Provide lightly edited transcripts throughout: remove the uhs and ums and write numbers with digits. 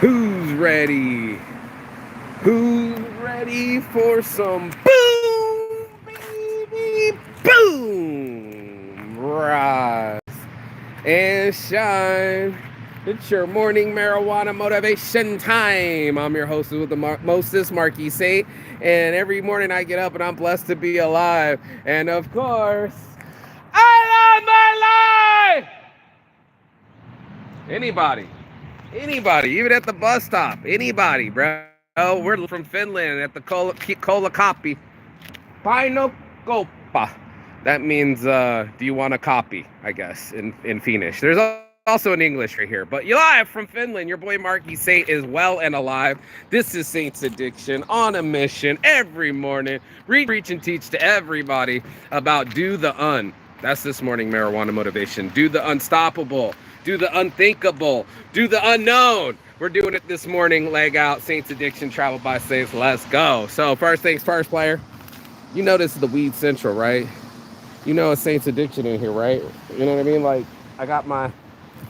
Who's ready? Who's ready for some boom, baby, boom? Rise and shine. It's your morning marijuana motivation time. I'm your host with the mostest, Marquis Saint. And every morning I get up and I'm blessed to be alive. And of course, I love my life! Anybody, even at the bus stop, anybody, bro. We're from Finland at the Kola Copy. Paino Copa. That means, do you want a copy, I guess, in Finnish. There's also an English right here. But you're live from Finland. Your boy Marky Saint is well and alive. This is Saint's Addiction on a mission every morning. Reach and teach to everybody about do the un. That's this morning marijuana motivation. Do the unstoppable. Do the unthinkable. Do the unknown. We're doing it this morning. Leg out. Saints Addiction. Travel by Saints. Let's go. So first things first, player. You know this is the Weed Central, right? You know a Saints Addiction in here, right? You know what I mean? Like I got my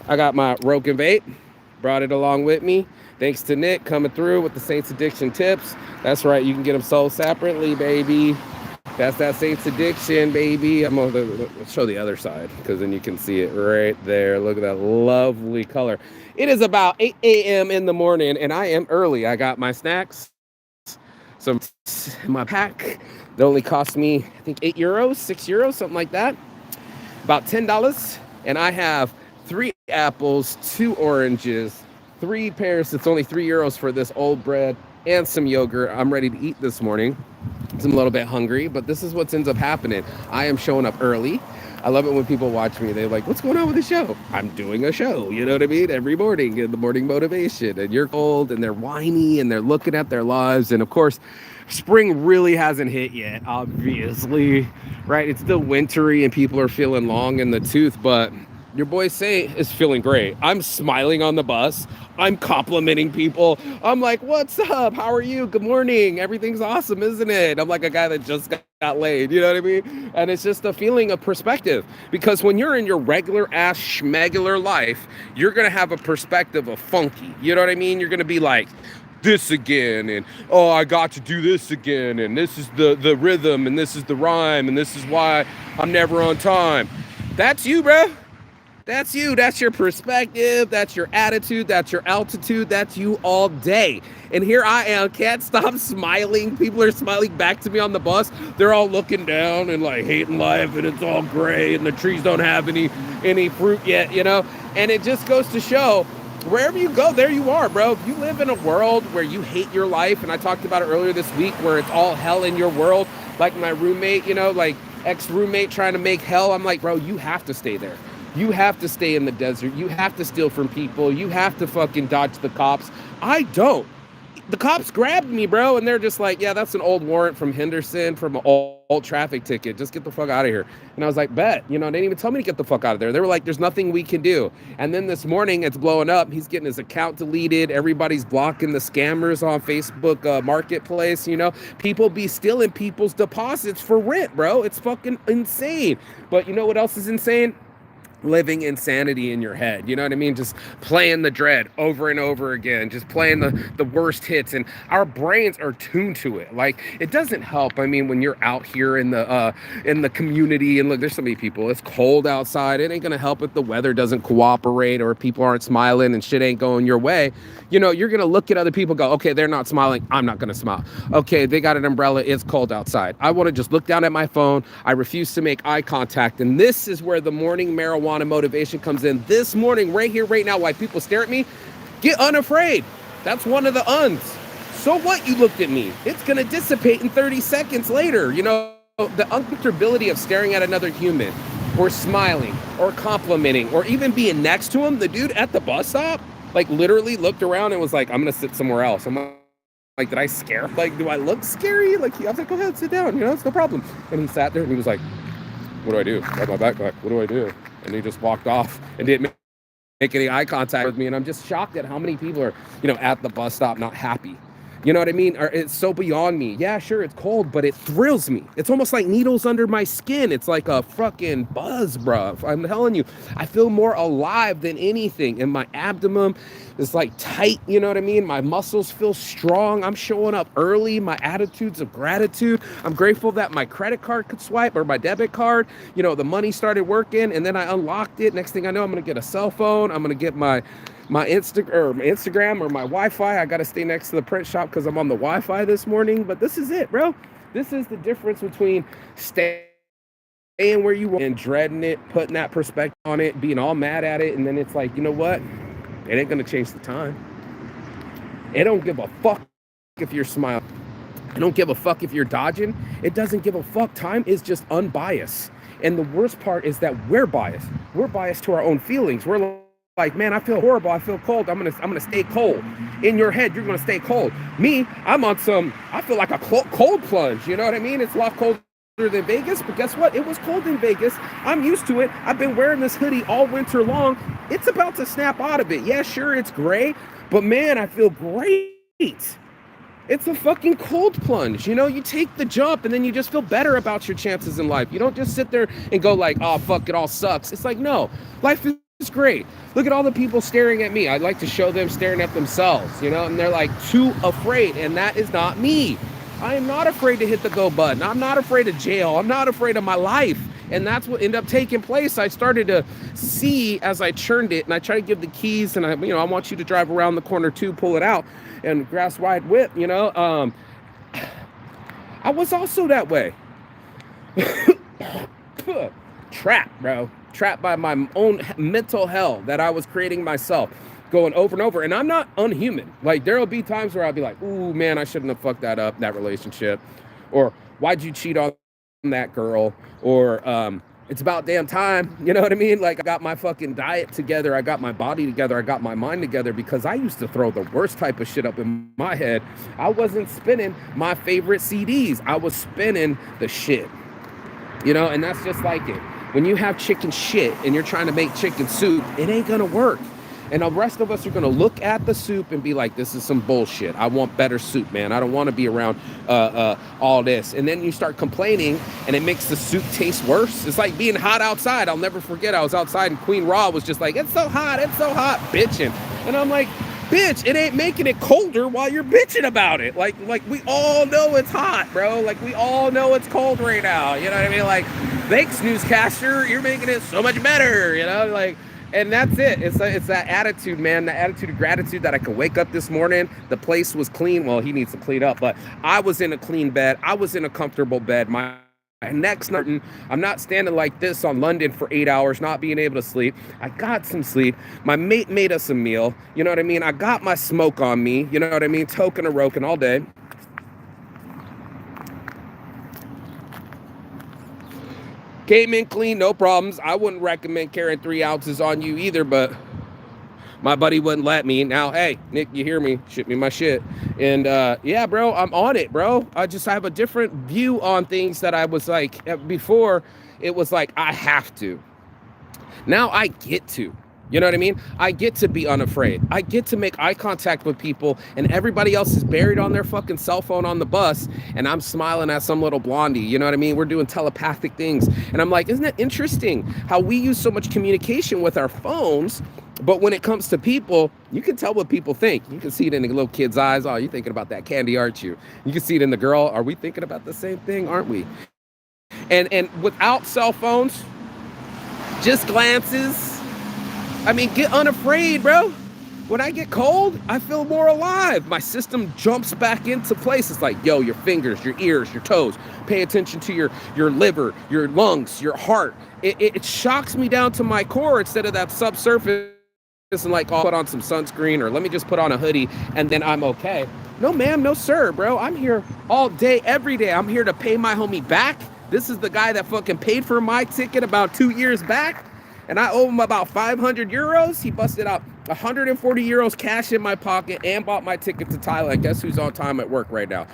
Roken vape, brought it along with me. Thanks to Nick coming through with the Saints Addiction tips. That's right, you can get them sold separately, baby. That's that Saints Addiction, baby. I'm gonna show the other side because then you can see it right there. Look at that lovely color. It is about 8 a.m. in the morning and I am early. I got my snacks, some in my pack. It only cost me, I think, €8, €6, something like that. About $10. And I have 3 apples, 2 oranges, 3 pears. It's only €3 for this old bread and some yogurt. I'm ready to eat this morning. I'm a little bit hungry, but this is what ends up happening. I am showing up early. I love it when people watch me. They're like, what's going on with the show? I'm doing a show, you know what I mean? Every morning in the morning motivation. And you're cold and they're whiny and they're looking at their lives. And of course, spring really hasn't hit yet, obviously, right? It's still wintry and people are feeling long in the tooth, but your boy Saint is feeling great. I'm smiling on the bus. I'm complimenting people. I'm like, what's up? How are you? Good morning. Everything's awesome, isn't it? I'm like a guy that just got laid, you know what I mean? And it's just a feeling of perspective because when you're in your regular ass schmegular life, you're going to have a perspective of funky. You know what I mean? You're going to be like, this again, and oh, I got to do this again, and this is the rhythm, and this is the rhyme, and this is why I'm never on time. That's you, bro. That's you. That's your perspective. That's your attitude. That's your altitude. That's you all day. And here I am, can't stop smiling. People are smiling back to me on the bus. They're all looking down and like hating life, and it's all gray, and the trees don't have any fruit yet, you know? And it just goes to show wherever you go, there you are, bro. If you live in a world where you hate your life, and I talked about it earlier this week, where it's all hell in your world, like my roommate, you know, like ex-roommate trying to make hell, I'm like, bro, you have to stay there. You have to stay in the desert. You have to steal from people. You have to fucking dodge the cops. I don't. The cops grabbed me, bro, and they're just like, yeah, that's an old warrant from Henderson from an old traffic ticket. Just get the fuck out of here. And I was like, bet. You know, they didn't even tell me to get the fuck out of there. They were like, there's nothing we can do. And then this morning, it's blowing up. He's getting his account deleted. Everybody's blocking the scammers on Facebook Marketplace, you know. People be stealing people's deposits for rent, bro. It's fucking insane. But you know what else is insane? Living insanity in your head, you know what I mean? Just playing the dread over and over again, just playing the worst hits, and our brains are tuned to it. Like, it doesn't help. I mean, when you're out here in the community, and look, there's so many people, it's cold outside, it ain't gonna help if the weather doesn't cooperate or if people aren't smiling and shit ain't going your way. You know, you're gonna look at other people, go, okay, they're not smiling, I'm not gonna smile. Okay, they got an umbrella, it's cold outside. I want to just look down at my phone. I refuse to make eye contact, and this is where the morning marijuana motivation comes in. This morning, right here, right now, why people stare at me, get unafraid. That's one of the uns. So what, you looked at me? It's going to dissipate in 30 seconds later. You know, the uncomfortability of staring at another human or smiling or complimenting or even being next to him. The dude at the bus stop, like, literally looked around and was like, I'm going to sit somewhere else. I'm like, did I scare? Like, do I look scary? Like, I was like, go ahead, sit down. You know, it's no problem. And he sat there and he was like, what do I do? Got my backpack. What do I do? And he just walked off and didn't make any eye contact with me. And I'm just shocked at how many people are, you know, at the bus stop not happy. You know what I mean? Or it's so beyond me. Yeah, sure, it's cold, but it thrills me. It's almost like needles under my skin. It's like a fucking buzz, bro. I'm telling you, I feel more alive than anything. And my abdomen is like tight, you know what I mean? My muscles feel strong. I'm showing up early. My attitudes of gratitude. I'm grateful that my credit card could swipe or my debit card. You know, the money started working and then I unlocked it. Next thing I know, I'm going to get a cell phone. I'm going to get my Instagram or my Wi-Fi. I got to stay next to the print shop because I'm on the Wi-Fi this morning. But this is it, bro. This is the difference between staying where you want and dreading it, putting that perspective on it, being all mad at it. And then it's like, you know what? It ain't going to change the time. It don't give a fuck if you're smiling. It don't give a fuck if you're dodging. It doesn't give a fuck. Time is just unbiased. And the worst part is that we're biased. We're biased to our own feelings. We're like, man, I feel horrible. I feel cold. I'm gonna stay cold. In your head, you're gonna stay cold. Me, I'm on some. I feel like a cold plunge. You know what I mean? It's a lot colder than Vegas, but guess what? It was cold in Vegas. I'm used to it. I've been wearing this hoodie all winter long. It's about to snap out of it. Yeah, sure, it's gray, but man, I feel great. It's a fucking cold plunge. You know, you take the jump and then you just feel better about your chances in life. You don't just sit there and go like, oh, fuck, it all sucks. It's like, no, life is great. Look at all the people staring at me. I'd like to show them staring at themselves, you know, and they're like too afraid. And that is not me. I am not afraid to hit the go button. I'm not afraid of jail. I'm not afraid of my life. And that's what ended up taking place. I started to see as I churned it, and I try to give the keys, and I want you to drive around the corner too, pull it out, and grass wide whip, you know. I was also that way. Trapped, bro. Trapped by my own mental hell that I was creating myself, going over and over. And I'm not unhuman. Like, there'll be times where I'll be like, ooh, man, I shouldn't have fucked that up, that relationship. Or why'd you cheat on that girl? Or it's about damn time. You know what I mean? Like, I got my fucking diet together. I got my body together. I got my mind together, because I used to throw the worst type of shit up in my head. I wasn't spinning my favorite CDs. I was spinning the shit. You know, and that's just like it. When you have chicken shit and you're trying to make chicken soup, it ain't gonna work. And the rest of us are gonna look at the soup and be like, this is some bullshit. I want better soup, man. I don't want to be around all this. And then you start complaining and it makes the soup taste worse. It's like being hot outside. I'll never forget, I was outside and Queen Raw was just like, it's so hot, bitching. And I'm like, bitch, it ain't making it colder while you're bitching about it. Like we all know it's hot, bro. Like, we all know it's cold right now. You know what I mean? Like, thanks, newscaster, you're making it so much better, you know? Like, and that's it. It's that attitude, man, the attitude of gratitude that I could wake up this morning. The place was clean. Well, he needs to clean up, but I was in a clean bed. I was in a comfortable bed. My neck's hurting. I'm not standing like this on London for 8 hours, not being able to sleep. I got some sleep. My mate made us a meal. You know what I mean? I got my smoke on me. You know what I mean? Toking a roken all day. Came in clean, no problems. I wouldn't recommend carrying 3 ounces on you either, but my buddy wouldn't let me. Now, hey, Nick, you hear me? Ship me my shit. And yeah, bro, I'm on it, bro. I have a different view on things that I was like, before it was like, I have to. Now I get to. You know what I mean? I get to be unafraid. I get to make eye contact with people, and everybody else is buried on their fucking cell phone on the bus, and I'm smiling at some little blondie. You know what I mean? We're doing telepathic things. And I'm like, isn't it interesting how we use so much communication with our phones, but when it comes to people, you can tell what people think. You can see it in the little kid's eyes. Oh, you're thinking about that candy, aren't you? You can see it in the girl. Are we thinking about the same thing? Aren't we? And without cell phones, just glances. I mean, get unafraid, bro. When I get cold, I feel more alive. My system jumps back into place. It's like, yo, your fingers, your ears, your toes. Pay attention to your liver, your lungs, your heart. It shocks me down to my core instead of that subsurface and like, oh, I'll put on some sunscreen or let me just put on a hoodie and then I'm okay. No, ma'am, no, sir, bro. I'm here all day, every day. I'm here to pay my homie back. This is the guy that fucking paid for my ticket about 2 years back. And I owe him about 500 euros. He busted out 140 euros cash in my pocket and bought my ticket to Thailand. Guess who's on time at work right now?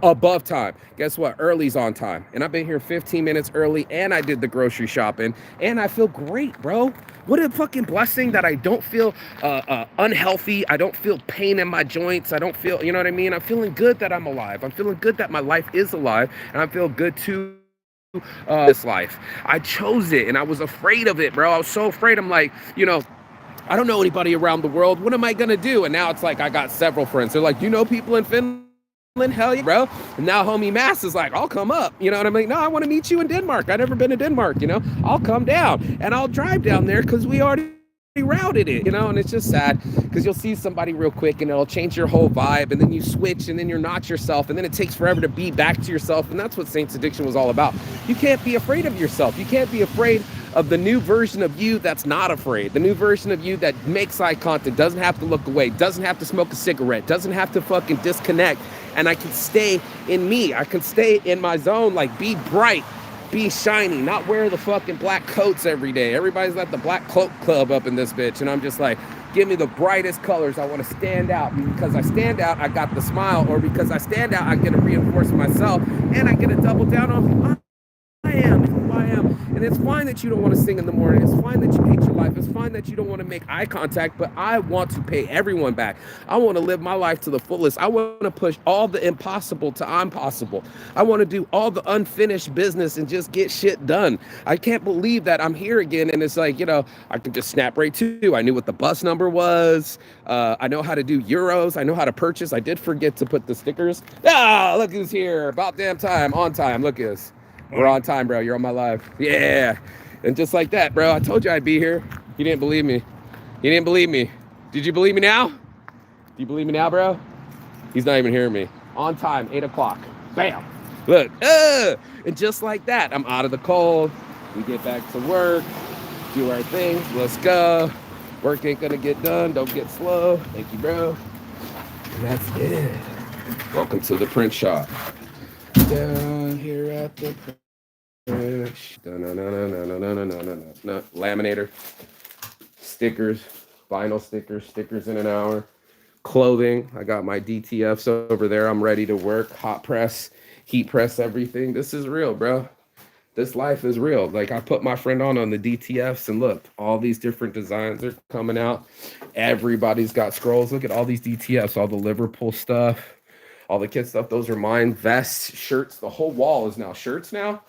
Above time. Guess what? Early's on time. And I've been here 15 minutes early and I did the grocery shopping and I feel great, bro. What a fucking blessing that I don't feel unhealthy. I don't feel pain in my joints. I don't feel, you know what I mean? I'm feeling good that I'm alive. I'm feeling good that my life is alive and I feel good too. This life. I chose it and I was afraid of it, bro. I was so afraid. I'm like, I don't know anybody around the world. What am I going to do? And now it's like I got several friends. They're like, you know people in Finland? Hell yeah, bro. And now homie Mass is like, I'll come up. You know what I mean? No, I want to meet you in Denmark. I've never been to Denmark, I'll come down and I'll drive down there because we already routed it, and it's just sad because you'll see somebody real quick and it'll change your whole vibe and then you switch and then you're not yourself and then it takes forever to be back to yourself. And that's what Saints Addiction was all about. You can't be afraid of yourself. You can't be afraid of the new version of you that's not afraid, the new version of you that makes eye contact, doesn't have to look away, doesn't have to smoke a cigarette, doesn't have to fucking disconnect. And I can stay in me. I can stay in my zone, like be bright, be shiny, not wear the fucking black coats every day. Everybody's at the black cloak club up in this bitch. And I'm just like, give me the brightest colors. I want to stand out. And because I stand out, I got the smile. Or because I stand out, I get to reinforce myself. And I get to double down on who I am, who I am. And it's fine that you don't want to sing in the morning. It's fine that you hate your life. It's fine that you don't want to make eye contact, but I want to pay everyone back. I want to live my life to the fullest. I want to push all the impossible to I'm possible. I want to do all the unfinished business and just get shit done. I can't believe that I'm here again. And it's like, I can just snap right to. I knew what the bus number was. I know how to do euros. I know how to purchase. I did forget to put the stickers. Ah, look who's here. About damn time. On time. Look at this. We're on time, bro. You're on my live. Yeah. And just like that, bro. I told you I'd be here. You didn't believe me. You didn't believe me. Did you believe me now? Do you believe me now, bro? He's not even hearing me. On time, 8 o'clock. Bam. Look. And just like that, I'm out of the cold. We get back to work. Do our thing. Let's go. Work ain't gonna get done. Don't get slow. Thank you, bro. And that's it. Welcome to the print shop. Down here at the laminator, stickers, vinyl stickers in an hour, clothing. I got my DTFs over there. I'm ready to work, hot press, heat press everything. This is real, bro. This life is real. Like I put my friend on the DTFs and look, all these different designs are coming out. Everybody's got scrolls. Look at all these DTFs, all the Liverpool stuff. All the kid stuff, those are mine. Vests, shirts, the whole wall is now shirts now.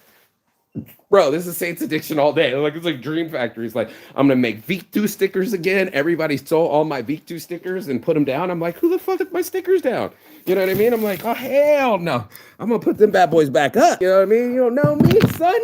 Bro, this is Saints Addiction all day. Like it's like Dream Factory. It's like, I'm gonna make Vic2 stickers again. Everybody stole all my Vic2 stickers and put them down. I'm like, who the fuck put my stickers down? You know what I mean? I'm like, oh hell no. I'm gonna put them bad boys back up. You know what I mean? You don't know me, son.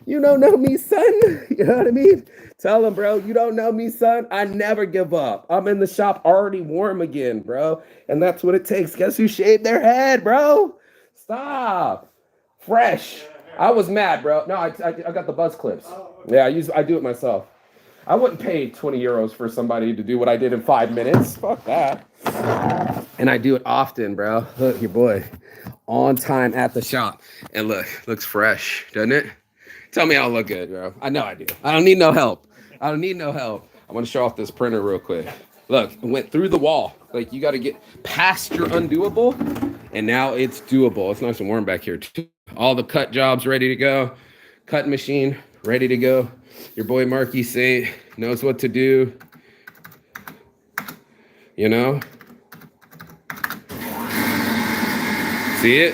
You don't know me, son. You know what I mean? Tell them, bro, you don't know me, son. I never give up. I'm in the shop already warm again, bro. And that's what it takes. Guess who shaved their head, bro? Stop. Fresh. I was mad, bro. No, I got the buzz clips. Yeah, I do it myself. I wouldn't pay 20 euros for somebody to do what I did in 5 minutes. Fuck that. And I do it often, bro. Look, your boy. On time at the shop. And look, looks fresh, doesn't it? Tell me I'll look good, bro. I know I do. I don't need no help. I don't need no help. I want to show off this printer real quick. Look, it went through the wall. Like, you got to get past your undoable, and now it's doable. It's nice and warm back here, too. All the cut jobs ready to go. Cutting machine ready to go. Your boy Marky Saint knows what to do. You know? See it?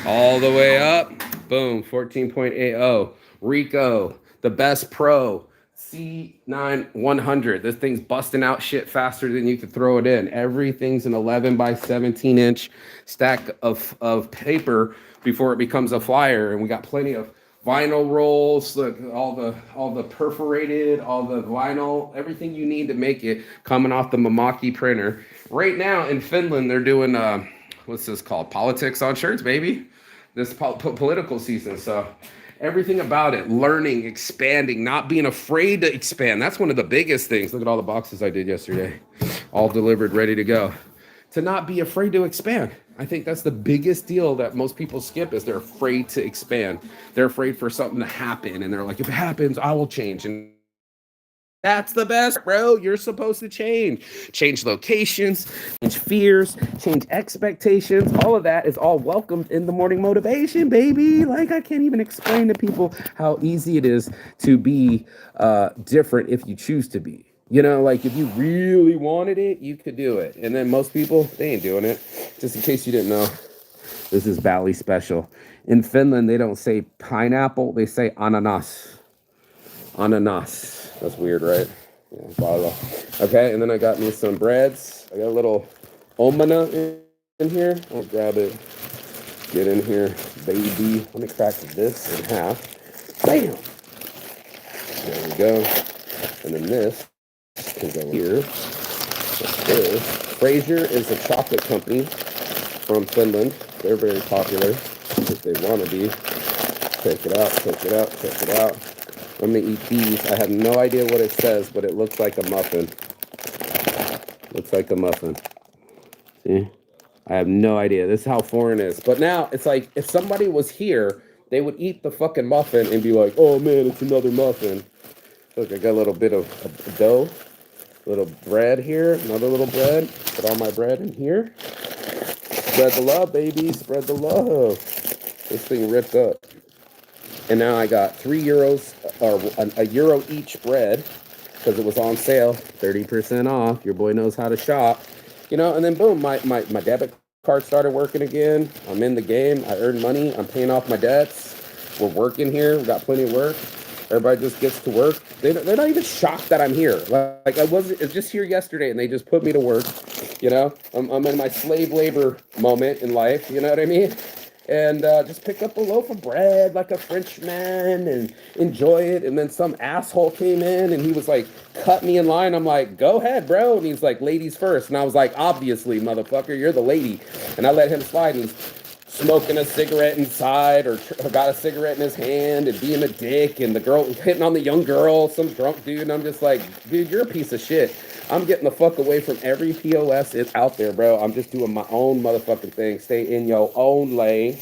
All the way up. Boom, 14.80. Rico, the best pro. C9-100. This thing's busting out shit faster than you could throw it in. Everything's an 11 by 17 inch stack of paper before it becomes a flyer. And we got plenty of vinyl rolls. Look, all the perforated, all the vinyl, everything you need to make it coming off the Mamaki printer. Right now in Finland, they're doing what's this called? Politics on shirts, baby. This political season. So everything about it, learning, expanding, not being afraid to expand. That's one of the biggest things. Look at all the boxes I did yesterday, all delivered, ready to go. To not be afraid to expand. I think that's the biggest deal that most people skip is they're afraid to expand. They're afraid for something to happen. And they're like, if it happens, I will change. And That's the best, bro. You're supposed to change locations, change fears, change expectations. All of that is all welcomed in the morning motivation, baby. Like, I can't even explain to people how easy it is to be different if you choose to be. You know, like if you really wanted it, you could do it. And then most people, they ain't doing it. Just in case you didn't know, this is Bali special. In Finland, they don't say pineapple, they say ananas. Ananas. That's weird, right? Yeah, bala. Okay, and then I got me some breads. I got a little omena in here. I'll grab it. Get in here, baby. Let me crack this in half. Bam! There we go. And then this can go here. This. Fraser is a chocolate company from Finland. They're very popular, if they want to be. Check it out, check it out, check it out. I'm gonna eat these. I have no idea what it says, but it looks like a muffin. Looks like a muffin. See? I have no idea. This is how foreign it is. But now it's like if somebody was here, they would eat the fucking muffin and be like, oh man, it's another muffin. Look, I got a little bit of dough, a little bread here, another little bread. Put all my bread in here. Spread the love, baby. Spread the love. This thing ripped up. And now I got €3 or a euro each bread because it was on sale, 30% off. Your boy knows how to shop, you know. And then boom, my debit card started working again. I'm in the game. I earn money. I'm paying off my debts. We're working here. We got plenty of work. Everybody just gets to work. They're not even shocked that I'm here. Like I wasn't just here yesterday, and they just put me to work. You know, I'm in my slave labor moment in life. You know what I mean? And just pick up a loaf of bread like a Frenchman and enjoy it. And then some asshole came in and he was like, cut me in line. I'm like, go ahead, bro. And he's like, ladies first. And I was like, obviously, motherfucker, you're the lady. And I let him slide. And he's smoking a cigarette inside or got a cigarette in his hand and being a dick. And the girl hitting on the young girl, some drunk dude. And I'm just like, dude, you're a piece of shit. I'm getting the fuck away from every POS it's out there, bro. I'm just doing my own motherfucking thing. Stay in your own lane,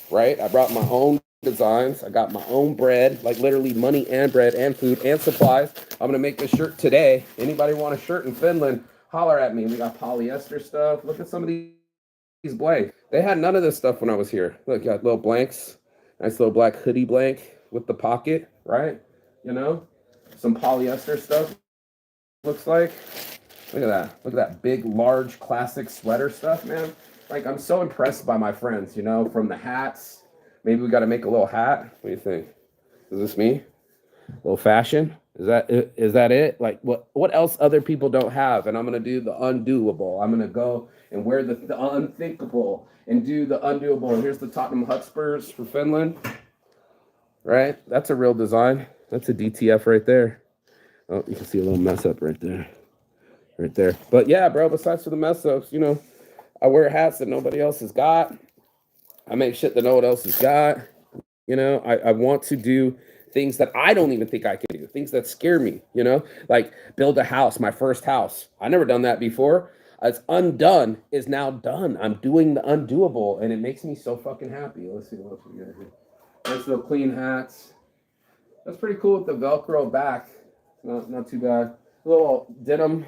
right? I brought my own designs. I got my own bread, like literally money and bread and food and supplies. I'm going to make this shirt today. Anybody want a shirt in Finland, holler at me. We got polyester stuff. Look at some of these blanks. They had none of this stuff when I was here. Look, got little blanks. Nice little black hoodie blank with the pocket, right? You know, some polyester stuff. Looks like. Look at that. Look at that big, large, classic sweater stuff, man. Like, I'm so impressed by my friends, you know, from the hats. Maybe we got to make a little hat. What do you think? Is this me? A little fashion? Is that it? Like, what else other people don't have? And I'm going to do the undoable. I'm going to go and wear the unthinkable and do the undoable. Here's the Tottenham Hotspurs for Finland. Right? That's a real design. That's a DTF right there. Oh, you can see a little mess up right there. Right there. But yeah, bro, besides for the mess ups, you know, I wear hats that nobody else has got. I make shit that no one else has got. You know, I want to do things that I don't even think I can do. Things that scare me, you know, like build a house, my first house. I never done that before. It's undone is now done. I'm doing the undoable and it makes me so fucking happy. Let's see what else we got here. Nice little clean hats. That's pretty cool with the Velcro back. Not too bad. Little denim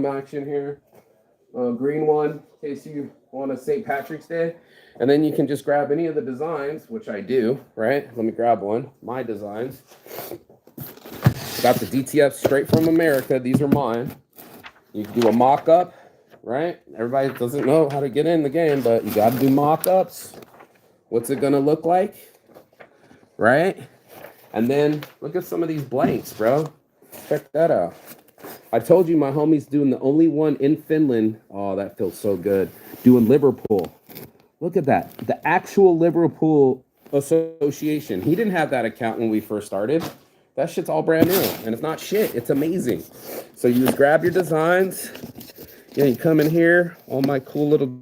action here. Green one, in case you want a St. Patrick's Day. And then you can just grab any of the designs, which I do, right? Let me grab one. My designs. Got the DTF straight from America. These are mine. You can do a mock-up, right? Everybody doesn't know how to get in the game, but you got to do mock-ups. What's it going to look like? Right? And then look at some of these blanks, bro. Check that out. I told you my homie's doing the only one in Finland. Oh, that feels so good. Doing Liverpool. Look at that. The actual Liverpool Association. He didn't have that account when we first started. That shit's all brand new. And it's not shit. It's amazing. So you just grab your designs. Yeah, you come in here. All my cool little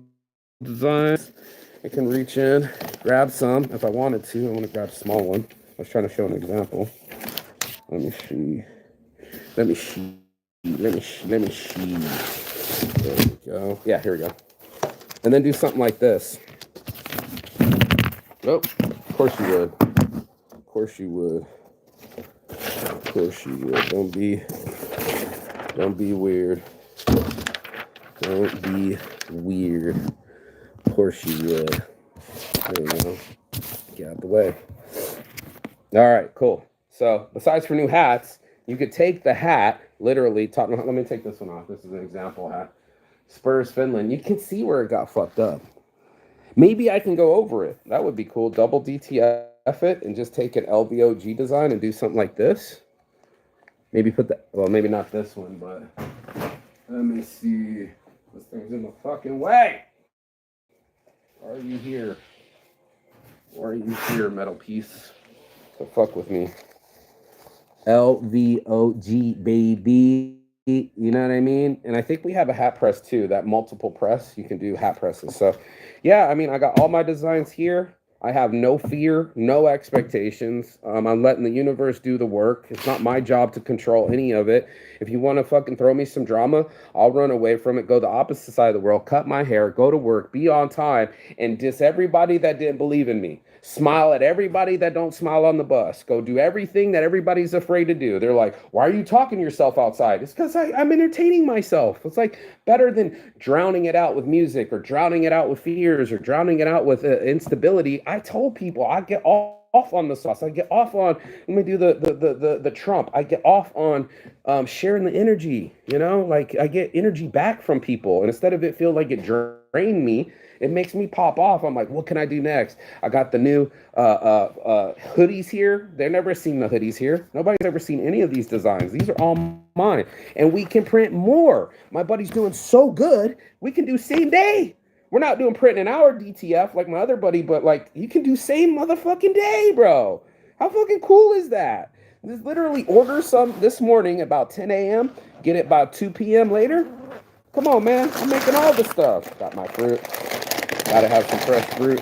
designs. I can reach in, grab some if I wanted to. I want to grab a small one. I was trying to show an example. Let me see. There we go. Yeah, here we go. And then do something like this. Oh, of course you would. Of course you would. course you would. Don't be weird. Don't be weird. Of course you would. There you go. Get out the way. All right, cool. So besides for new hats, you could take the hat, literally, let me take this one off. This is an example hat. Spurs Finland. You can see where it got fucked up. Maybe I can go over it. That would be cool. Double DTF it and just take an LVOG design and do something like this. Maybe maybe not this one, but let me see. This thing's in the fucking way. Why are you here? Why are you here, metal piece? So fuck with me. LVOG, baby. You know what I mean? And I think we have a hat press too, that multiple press. You can do hat presses. So yeah, I mean, I got all my designs here. I have no fear, no expectations. I'm letting the universe do the work. It's not my job to control any of it. If you want to fucking throw me some drama, I'll run away from it, go the opposite side of the world, cut my hair, go to work, be on time, and diss everybody that didn't believe in me. Smile at everybody that don't smile on the bus. Go do everything that everybody's afraid to do. They're like, why are you talking to yourself outside? It's because I'm entertaining myself. It's like better than drowning it out with music or drowning it out with fears or drowning it out with instability. I told people I get off on the sauce. I get off on, let me do the Trump. I get off on sharing the energy, you know, like I get energy back from people. And instead of it feel like it drained me, it makes me pop off. I'm like, what can I do next? I got the new hoodies here. They've never seen the hoodies here. Nobody's ever seen any of these designs. These are all mine. And we can print more. My buddy's doing so good, we can do same day. We're not doing print an hour DTF like my other buddy, but like you can do same motherfucking day, bro. How fucking cool is that? Just literally order some this morning about 10 a.m., get it about 2 p.m. later. Come on, man. I'm making all the stuff. Got my fruit. Gotta have some fresh fruit.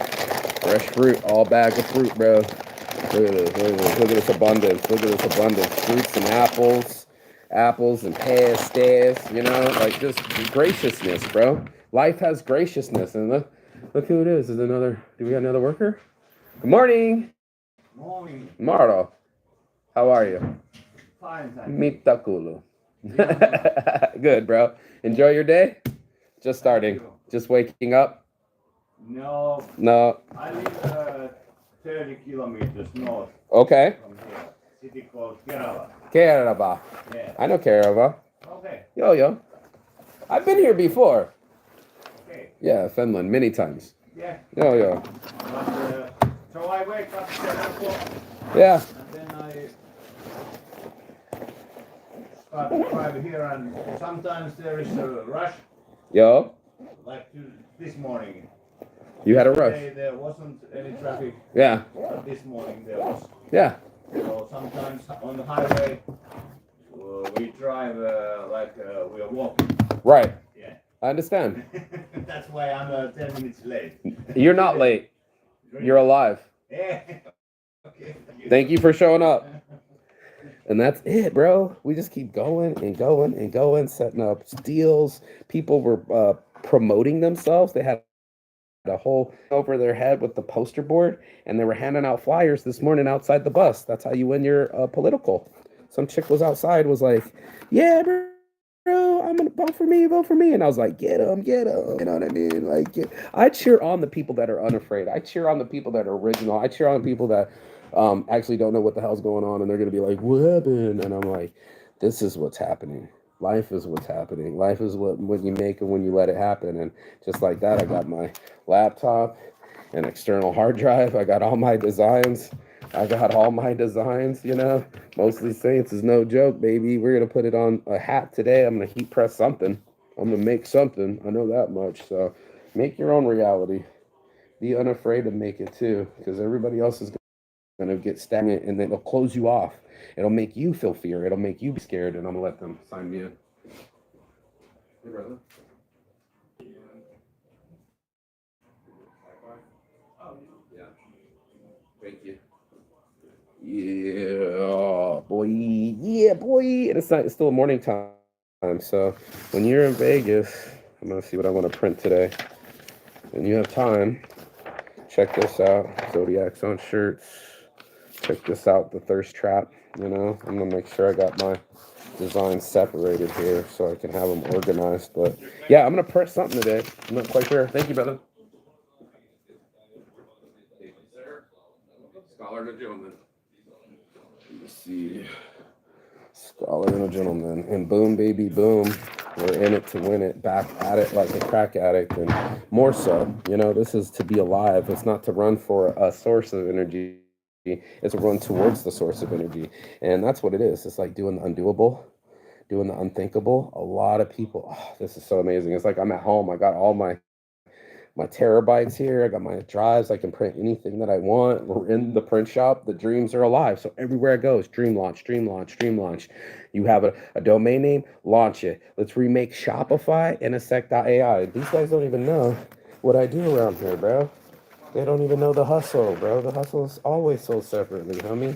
Fresh fruit. All bag of fruit, bro. Look at this. Look at this abundance. Look at this abundance. Fruits and apples. Apples and pastas. You know, like just graciousness, bro. Life has graciousness. And look who it is. Do we got another worker? Good morning. Morning. Maro. How are you? Fine, thank you. Mitakulu. Good, bro. Enjoy your day? Just starting. Just waking up? No. I live 30 kilometers north Okay. from here. City called Kerala. Kerava. Yeah. I know Kerava. Okay. Yo. I've been here before. Okay. Yeah, Finland, many times. Yeah. Yo. But, so I wake up 7 o'clock. Yeah. And then I start to drive here, and sometimes there is a rush, Yo. like this morning. You had a rush. Today there wasn't any traffic, Yeah. but this morning there was. Yeah. So sometimes on the highway we drive like we are walking. Right. Yeah. I understand. That's why I'm 10 minutes late. You're not late. You're alive. Yeah. Okay. Thank you for showing up. And that's it, bro. We just keep going and going and going, setting up deals. People were promoting themselves. They had a whole over their head with the poster board, and they were handing out flyers this morning outside the bus. That's how you win your political. Some chick was outside, was like, yeah, bro, I'm gonna vote for me. And I was like, get him. You know what I mean? Like, I cheer on the people that are unafraid. I cheer on the people that are original. I cheer on the people that actually don't know what the hell's going on, and they're gonna be like, what happened? And I'm like, this is what's happening. Life is what's happening. Life is what you make and when you let it happen. And just like that, I got my laptop, an external hard drive. I got all my designs. You know. Mostly Saints is no joke, baby. We're going to put it on a hat today. I'm going to heat press something. I'm going to make something. I know that much. So make your own reality. Be unafraid to make it too, because everybody else is going to get stagnant, and then it'll close you off. It'll make you feel fear. It'll make you be scared, and I'm going to let them sign me in. Hey, brother. Yeah. Thank you. Yeah, boy. Yeah, boy. And it's still morning time. So when you're in Vegas, I'm going to see what I want to print today. And you have time. Check this out. Zodiac's on shirts. Check this out. The Thirst Trap. You know, I'm gonna make sure I got my designs separated here so I can have them organized. But yeah, I'm gonna press something today. I'm not quite sure. Thank you, brother. Scholar and a gentleman. Let me see. Scholar and a gentleman. And boom, baby, boom. We're in it to win it, back at it like a crack addict, and more so. You know, this is to be alive. It's not to run for a source of energy. It's a run towards the source of energy. And that's what it is. It's like doing the undoable, doing the unthinkable. A lot of people, oh, this is so amazing. It's like I'm at home. I got all my terabytes here. I got my drives. I can print anything that I want. We're in the print shop. The dreams are alive. So everywhere I go is dream launch, dream launch, dream launch. You have a domain name, launch it. Let's remake Shopify, Intersect.ai. These guys don't even know what I do around here, bro. They don't even know the hustle, bro. The hustle is always sold separately, homie.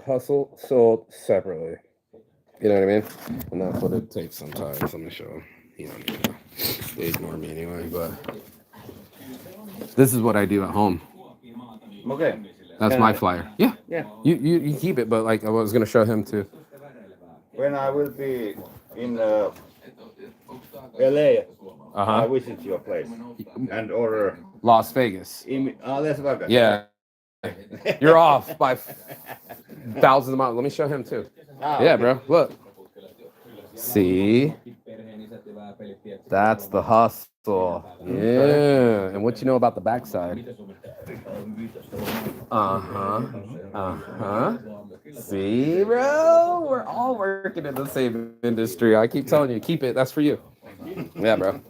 Hustle sold separately. You know what I mean? And that's what it takes sometimes. Let me show him. He don't even know. They ignore me anyway, but this is what I do at home. Okay. That's my flyer. Yeah. Yeah. You keep it, but like I was gonna show him too. When I will be in LA, I visit your place and order. Las Vegas. Las Vegas. Yeah. You're off by thousands of miles. Let me show him too. Yeah, bro. Look. See? That's the hustle. Yeah. And what you know about the backside? See, bro? We're all working in the same industry. I keep telling you, keep it. That's for you. Yeah, bro.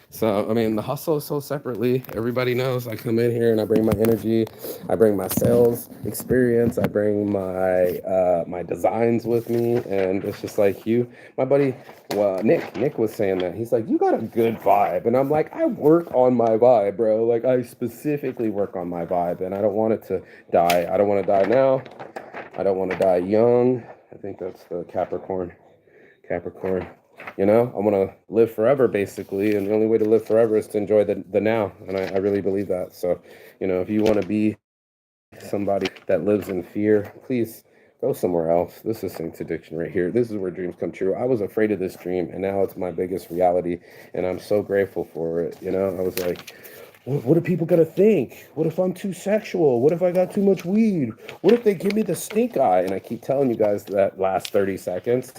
So, I mean, the hustle is sold separately. Everybody knows I come in here and I bring my energy. I bring my sales experience. I bring my my designs with me. And it's just like you, my buddy, well, Nick was saying that. He's like, you got a good vibe. And I'm like, I work on my vibe, bro. Like, I specifically work on my vibe. And I don't want it to die. I don't want to die now. I don't want to die young. I think that's the Capricorn. You know, I want to live forever, basically, and the only way to live forever is to enjoy the now, and I really believe that. So, you know, if you want to be somebody that lives in fear, please go somewhere else. This is Saint's Addiction right here. This is where dreams come true. I was afraid of this dream, and now it's my biggest reality, and I'm so grateful for it. You know, I was like, what are people gonna think? What if I'm too sexual? What if I got too much weed? What if they give me the stink eye? And I keep telling you guys that last 30 seconds,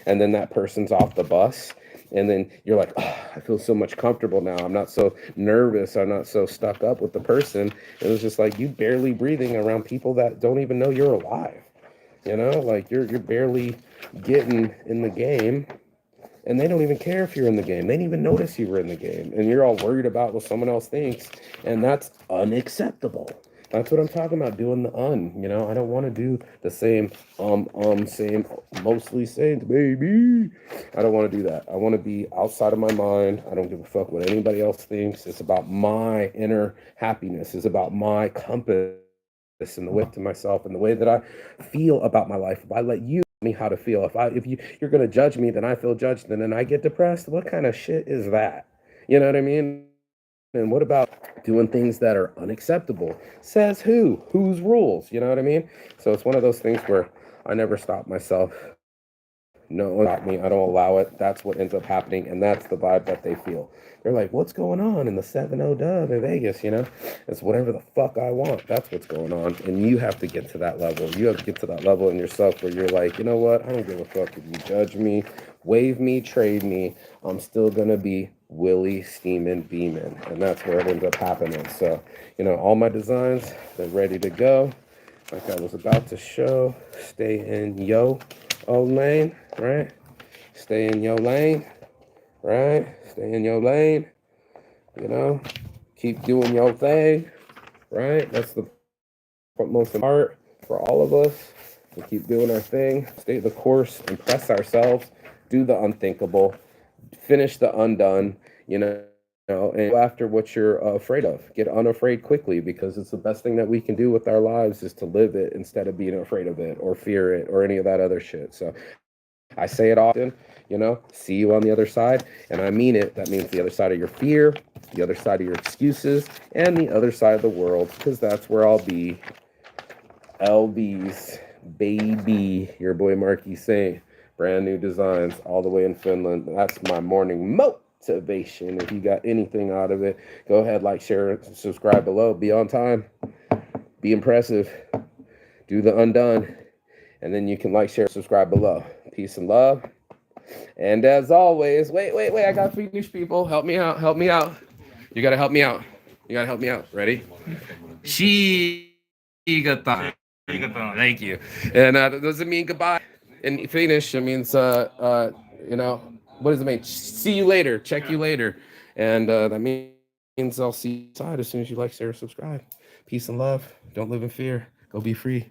and then that person's off the bus, and then you're like, oh, I feel so much comfortable now. I'm not so nervous. I'm not so stuck up with the person. It was just like you barely breathing around people that don't even know you're alive. You know, like you're barely getting in the game. And they don't even care if you're in the game. They didn't even notice you were in the game. And you're all worried about what someone else thinks. And that's unacceptable. That's what I'm talking about, doing the you know. I don't want to do the same, same, mostly saints, baby. I don't want to do that. I want to be outside of my mind. I don't give a fuck what anybody else thinks. It's about my inner happiness. It's about my compass and the way to myself and the way that I feel about my life. If I let you me how to feel, if you're gonna judge me, then I feel judged, and then I get depressed. What kind of shit is that? You know what I mean? And what about doing things that are unacceptable? Says who? Whose rules? You know what I mean? So it's one of those things where I never stop myself. No, not me. I don't allow it. That's what ends up happening, and that's the vibe that they feel. They're like, what's going on in the 7-0 dub in Vegas, you know? It's whatever the fuck I want. That's what's going on. And you have to get to that level. You have to get to that level in yourself where you're like, you know what? I don't give a fuck if you judge me, wave me, trade me. I'm still going to be Willie steaming beaming. And that's where it ends up happening. So, you know, all my designs, they're ready to go. Like I was about to show, stay in yo lane, right? Stay in your lane, right? Stay in your lane, you know? Keep doing your thing, right? That's the most important part for all of us. To keep doing our thing, stay the course, impress ourselves, do the unthinkable, finish the undone, you know, and go after what you're afraid of. Get unafraid quickly, because it's the best thing that we can do with our lives is to live it instead of being afraid of it or fear it or any of that other shit. So I say it often, you know, see you on the other side, and I mean it. That means the other side of your fear, the other side of your excuses, and the other side of the world, because that's where I'll be. LBs, baby. Your boy Marky Saint. Brand new designs all the way in Finland. That's my morning motivation. If you got anything out of it, go ahead, like, share, subscribe below. Be on time. Be impressive. Do the undone. And then you can like, share, subscribe below. Peace and love. And as always, wait. I got to finish, people. Help me out. Help me out. You got to help me out. You got to help me out. Ready? Shiigata. Thank you. And that doesn't mean goodbye. In Finnish, it means, you know, what does it mean? See you later. Check you later. And that means I'll see you inside as soon as you like, share, subscribe. Peace and love. Don't live in fear. Go be free.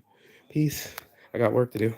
Peace. I got work to do.